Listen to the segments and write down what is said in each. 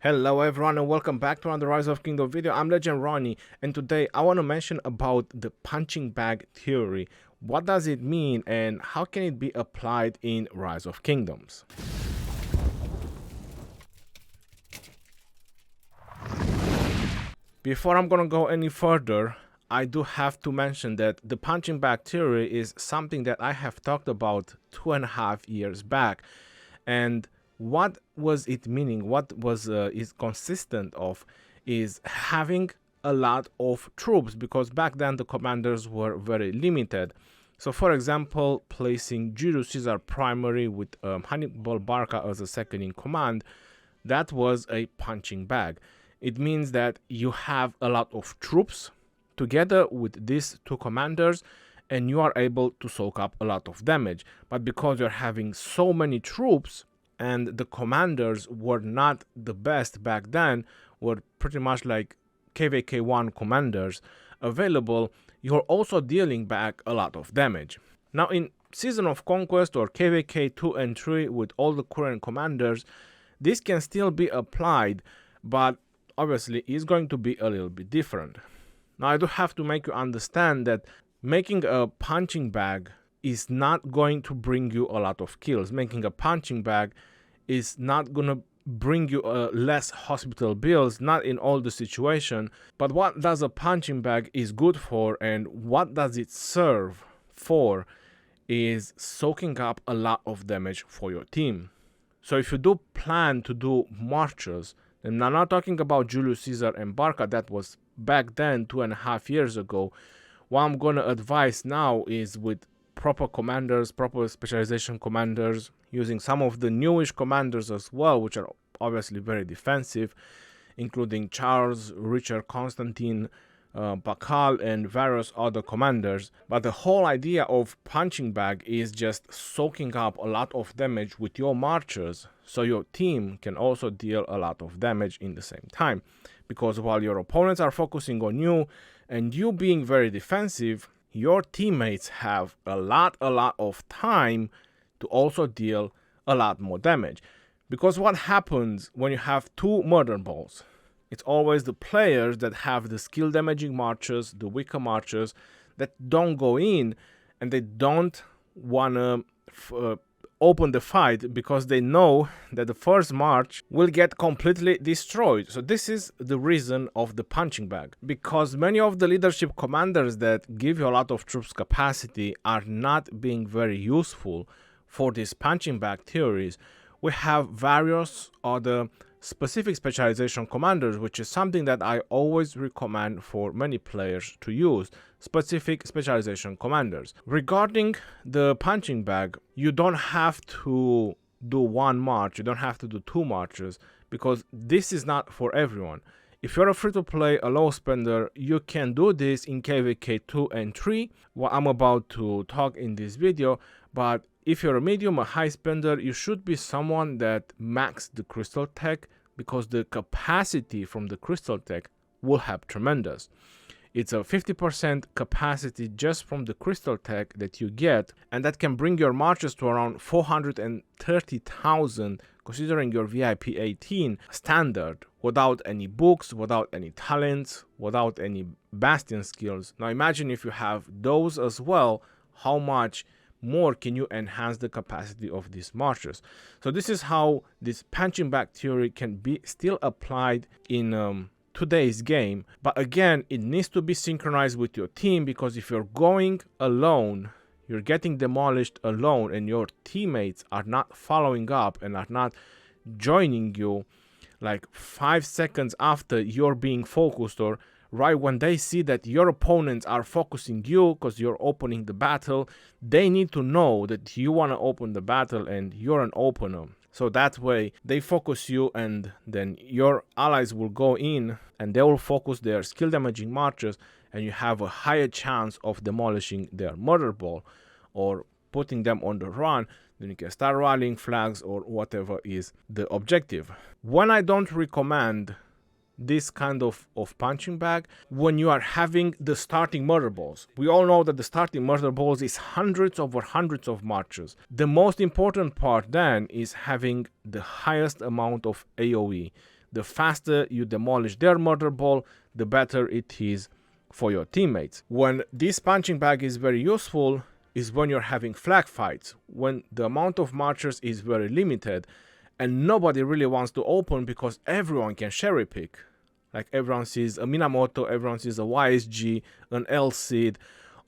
Hello everyone and welcome back to another Rise of Kingdom video. I'm Legend Ronnie and today I want to mention about the punching bag theory. What does it mean and how can it be applied in Rise of Kingdoms? Before I'm gonna go any further, I do have to mention that the punching bag theory is something that I have talked about 2.5 years back. And what was it meaning? What was is consistent of is having a lot of troops, because back then the commanders were very limited. So for example, placing Julius Caesar primary with Hannibal Barca as a second in command, that was a punching bag. It means that you have a lot of troops together with these two commanders and you are able to soak up a lot of damage. But because you're having so many troops and the commanders were not the best back then, were pretty much like KVK1 commanders available, you're also dealing back a lot of damage. Now in Season of Conquest or KVK 2 and 3 with all the current commanders, this can still be applied, but obviously it's going to be a little bit different. Now I do have to make you understand that making a punching bag is not going to bring you a lot of kills. Making a punching bag is not going to bring you less hospital bills, not in all the situation. But what does a punching bag is good for and what does it serve for is soaking up a lot of damage for your team. So if you do plan to do marches, and I'm not talking about Julius Caesar and Barca, that was back then 2.5 years ago. What I'm going to advise now is with proper commanders, proper specialization commanders, using some of the newish commanders as well, which are obviously very defensive, including Charles, Richard, Constantine, Bakal, and various other commanders. But the whole idea of punching bag is just soaking up a lot of damage with your marchers, so your team can also deal a lot of damage in the same time. Because while your opponents are focusing on you and you being very defensive, your teammates have a lot of time to also deal a lot more damage. Because what happens when you have two murder balls? It's always the players that have the skill damaging marchers, the weaker marchers, that don't go in and they don't want to open the fight because they know that the first march will get completely destroyed. So this is the reason of the punching bag, because many of the leadership commanders that give you a lot of troops capacity are not being very useful for these punching bag theories. We have various other specific specialization commanders, which is something that I always recommend for many players to use. Specific specialization commanders. Regarding the punching bag, you don't have to do one march, you don't have to do two marches, because this is not for everyone. If you're a free-to-play, a low spender, you can do this in KVK 2 and 3, what I'm about to talk in this video. But if you're a medium, a high spender, you should be someone that maxed the crystal tech, because the capacity from the crystal tech will help tremendous. It's a 50% capacity just from the crystal tech that you get, and that can bring your marches to around 430,000, considering your VIP 18 standard, without any books, without any talents, without any bastion skills. Now imagine if you have those as well, how much more can you enhance the capacity of these marchers. So this is how this punching bag theory can be still applied in today's game. But again, it needs to be synchronized with your team, because if you're going alone, you're getting demolished alone and your teammates are not following up and are not joining you like 5 seconds after you're being focused, or right when they see that your opponents are focusing you because you're opening the battle. They need to know that you want to open the battle and you're an opener. So that way they focus you, and then your allies will go in and they will focus their skill damaging marchers, and you have a higher chance of demolishing their murder ball or putting them on the run. Then you can start rallying flags or whatever is the objective. When I don't recommend this kind of punching bag, when you are having the starting murder balls. We all know that the starting murder balls is hundreds over hundreds of marches. The most important part then is having the highest amount of AoE, the faster you demolish their murder ball, the better it is for your teammates. When this punching bag is very useful is when you're having flag fights, when the amount of marchers is very limited and nobody really wants to open because everyone can cherry pick. Like everyone sees a Minamoto, everyone sees a YSG, an L-Seed,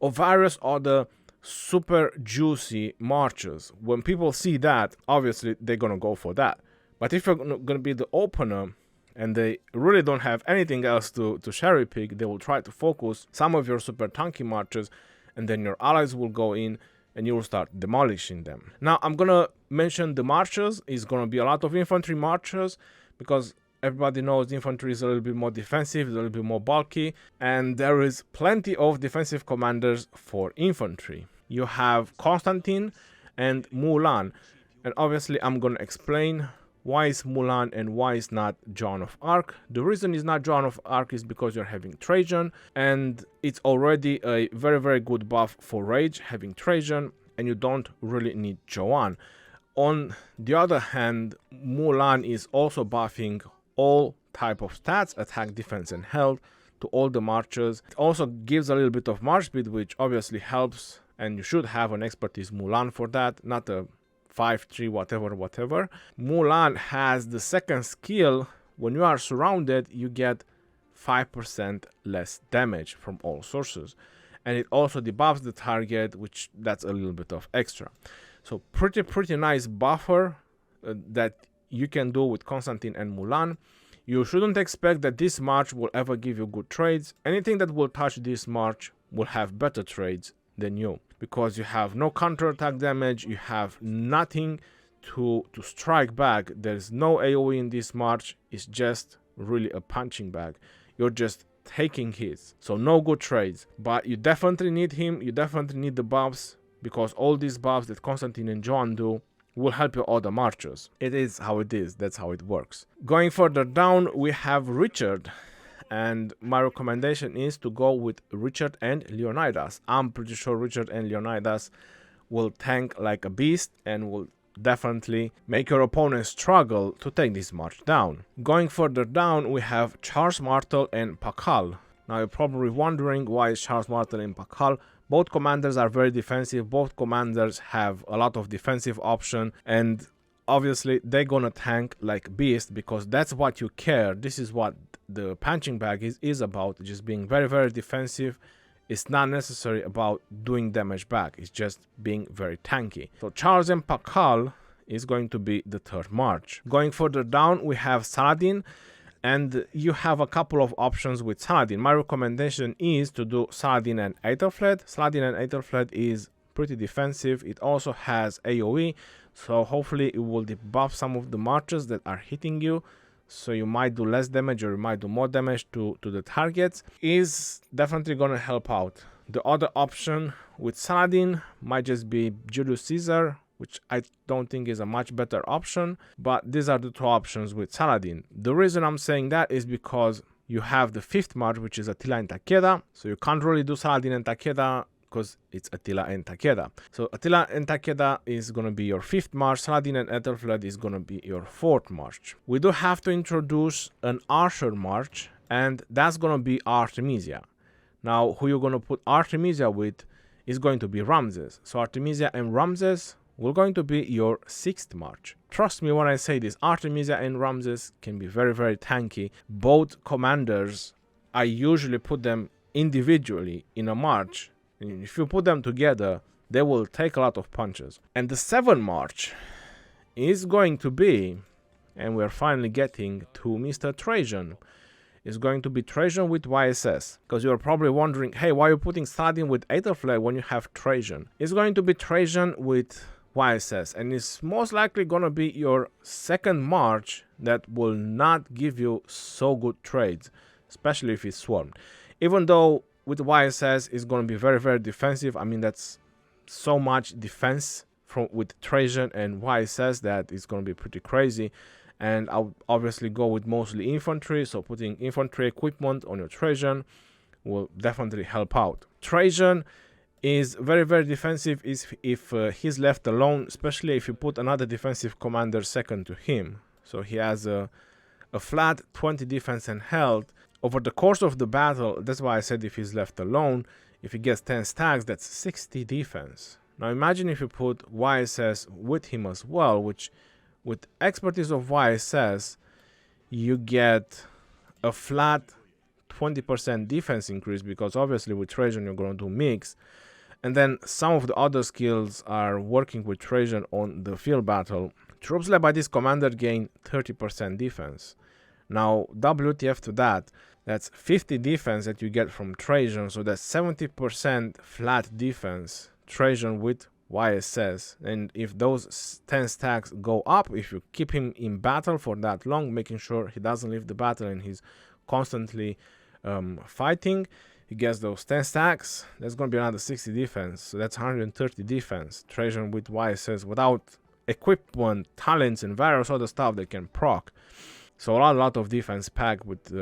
or various other super juicy marchers. When people see that, obviously they're gonna go for that. But if you're gonna be the opener and they really don't have anything else to cherry pick, they will try to focus some of your super tanky marchers, and then your allies will go in and you will start demolishing them. Now I'm gonna mention the marchers. It's gonna be a lot of infantry marchers because everybody knows infantry is a little bit more defensive, a little bit more bulky, and there is plenty of defensive commanders for infantry. You have Constantine and Mulan, and obviously I'm gonna explain why is Mulan and why is not Joan of Arc. The reason is not Joan of Arc is because you're having Trajan, and it's already a very, very good buff for rage having Trajan, and you don't really need Joan. On the other hand, Mulan is also buffing all type of stats, attack, defense, and health to all the marchers. It also gives a little bit of march speed, which obviously helps, and you should have an expertise Mulan for that, not a 5-3 whatever. Mulan has the second skill. When you are surrounded, you get 5% less damage from all sources, and it also debuffs the target, which that's a little bit of extra. So pretty nice buffer that you can do with Constantine and Mulan. You shouldn't expect that this march will ever give you good trades. Anything that will touch this march will have better trades than you, because you have no counterattack damage, you have nothing to strike back. There's no AoE in this march. It's just really a punching bag. You're just taking hits, so no good trades. But you definitely need him, you definitely need the buffs, because all these buffs that Constantine and Joan do will help your other marchers. It is how it is, that's how it works. Going further down, we have Richard, and my recommendation is to go with Richard and Leonidas. I'm pretty sure Richard and Leonidas will tank like a beast and will definitely make your opponent struggle to take this march down. Going further down, we have Charles Martel and Pakal. Now you're probably wondering why is Charles Martel and Pakal. Both commanders are very defensive, both commanders have a lot of defensive option, and obviously they're gonna tank like beast because that's what you care. This is what the punching bag is about, just being very, very defensive. It's not necessarily about doing damage back, it's just being very tanky. So Charles and Pakal is going to be the third march. Going further down, we have Saladin, and you have a couple of options with Saladin. My recommendation is to do Saladin and Aethelflaed. Saladin and Aethelflaed is pretty defensive. It also has AoE, so hopefully it will debuff some of the marches that are hitting you. So you might do less damage or you might do more damage to the targets. Is definitely gonna help out. The other option with Saladin might just be Julius Caesar, which I don't think is a much better option, but these are the two options with Saladin. The reason I'm saying that is because you have the fifth march, which is Attila and Takeda, so you can't really do Saladin and Takeda because it's Attila and Takeda. So Attila and Takeda is going to be your fifth march, Saladin and Aethelflaed is going to be your fourth march. We do have to introduce an Archer march, and that's going to be Artemisia. Now, who you're going to put Artemisia with is going to be Ramses. So Artemisia and Ramses will going to be your sixth march. Trust me when I say this, Artemisia and Ramses can be very, very tanky. Both commanders, I usually put them individually in a march. And if you put them together, they will take a lot of punches. And the seventh march is going to be, and we're finally getting to Mr. Trajan, is going to be Trajan with YSS. Because you're probably wondering, hey, why are you putting Saladin with Aethelflaed when you have Trajan? It's going to be Trajan with YSS, and it's most likely gonna be your second march that will not give you so good trades, especially if it's swarmed. Even though with YSS it's gonna be very, very defensive. I mean, that's so much defense with Trajan and YSS that it's gonna be pretty crazy. And I'll obviously go with mostly infantry, so putting infantry equipment on your Trajan will definitely help out. Trajan is very, very defensive if he's left alone, especially if you put another defensive commander second to him. So he has a a flat 20 defense and health. Over the course of the battle, that's why I said if he's left alone, if he gets 10 stacks, that's 60 defense. Now imagine if you put YSS with him as well, which with expertise of YSS, you get a flat 20% defense increase, because obviously with Trajan you're going to do mix. And then some of the other skills are working with Trajan on the field battle. Troops led by this commander gain 30% defense. Now WTF to that, that's 50 defense that you get from Trajan, so that's 70% flat defense Trajan with YSS. And if those 10 stacks go up, if you keep him in battle for that long, making sure he doesn't leave the battle and he's constantly fighting, he gets those 10 stacks, that's going to be another 60 defense, so that's 130 defense Trajan with YSS without equipment, talents and various other stuff they can proc. So a lot of defense packed with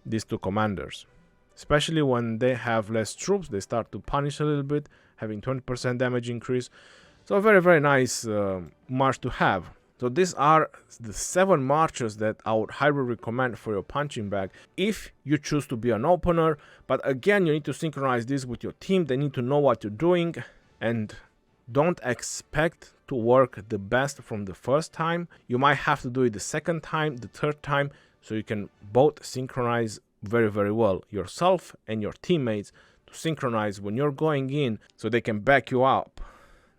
these two commanders. Especially when they have less troops, they start to punish a little bit, having 20% damage increase. So a very, very nice march to have. So these are the 7 marches that I would highly recommend for your punching bag if you choose to be an opener. But again, you need to synchronize this with your team. They need to know what you're doing, and don't expect to work the best from the first time. You might have to do it the second time, the third time, so you can both synchronize very, very well, yourself and your teammates, to synchronize when you're going in so they can back you up,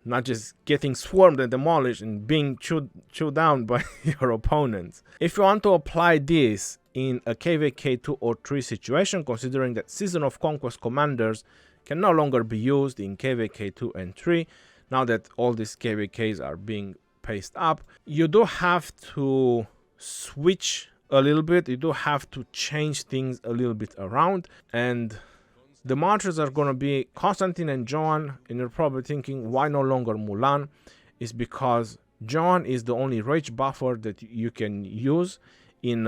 not just getting swarmed and demolished and being chewed down by your opponents. If you want to apply this in a KVK 2 or 3 situation, considering that Season of Conquest commanders can no longer be used in KVK 2 and 3, now that all these KVKs are being paced up, you do have to switch a little bit, you do have to change things a little bit around, and the marchers are going to be Constantine and Joan. And you're probably thinking, why no longer Mulan? Is because Joan is the only rage buffer that you can use in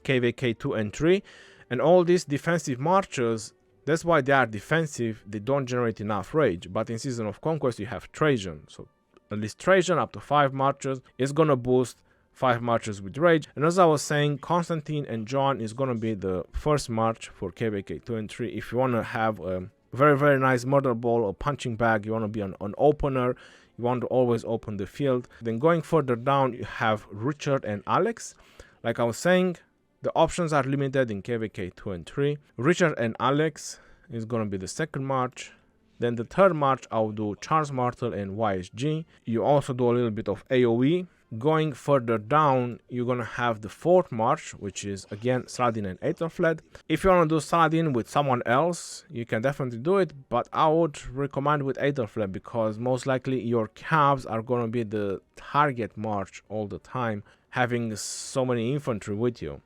KVK 2 and 3, and all these defensive marchers, that's why they are defensive, they don't generate enough rage. But in Season of Conquest you have Trajan, so at least Trajan up to 5 marchers is gonna boost 5 marchers with rage. And as I was saying, Constantine and John is gonna be the first march for KVK 2 and 3. If you wanna have a very, very nice murder ball or punching bag, you wanna be an opener, you want to always open the field. Then going further down you have Richard and Alex. Like I was saying, the options are limited in KVK 2 and 3. Richard and Alex is going to be the second march. Then the third march, I'll do Charles Martel and YSG. You also do a little bit of AoE. Going further down, you're going to have the fourth march, which is again Saladin and Aethelflaed. If you want to do Saladin with someone else, you can definitely do it, but I would recommend with Aethelflaed, because most likely your cabs are going to be the target march all the time, having so many infantry with you.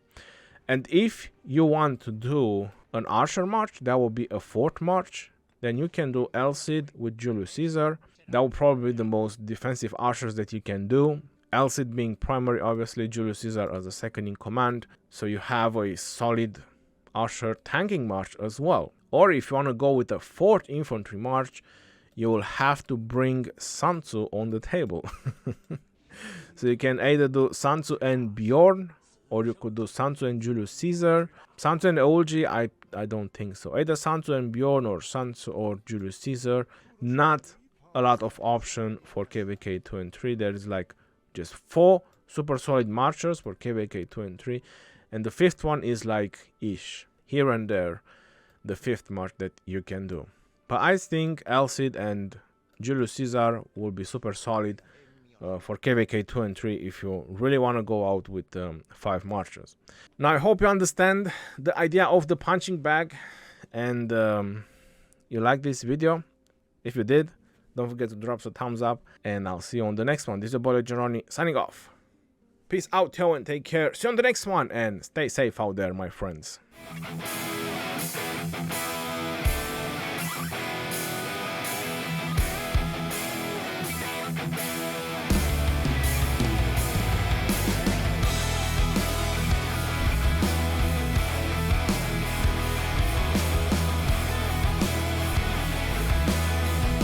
And if you want to do an archer march, that will be a fourth march. Then you can do Elcid with Julius Caesar. That will probably be the most defensive archers that you can do. Elcid being primary, obviously Julius Caesar as a second in command. So you have a solid archer tanking march as well. Or if you want to go with a fourth infantry march, you will have to bring Sun Tzu on the table. So you can either do Sun Tzu and Bjorn, or you could do Sun Tzu and Julius Caesar. Sun Tzu and Eulji, I don't think so. Either Sun Tzu and Bjorn or Sun Tzu or Julius Caesar. Not a lot of option for KVK 2 and 3. There is like just 4 super solid marchers for KVK 2 and 3. And the fifth one is like ish. Here and there, the fifth march that you can do. But I think Elcid and Julius Caesar will be super solid for KVK 2 and 3 if you really want to go out with 5 marchers. Now I hope you understand the idea of the punching bag, and you like this video. If you did, don't forget to drop a thumbs up, and I'll see you on the next one. This is your boy Geroni signing off. Peace out, yo, and take care. See you on the next one, and stay safe out there, my friends.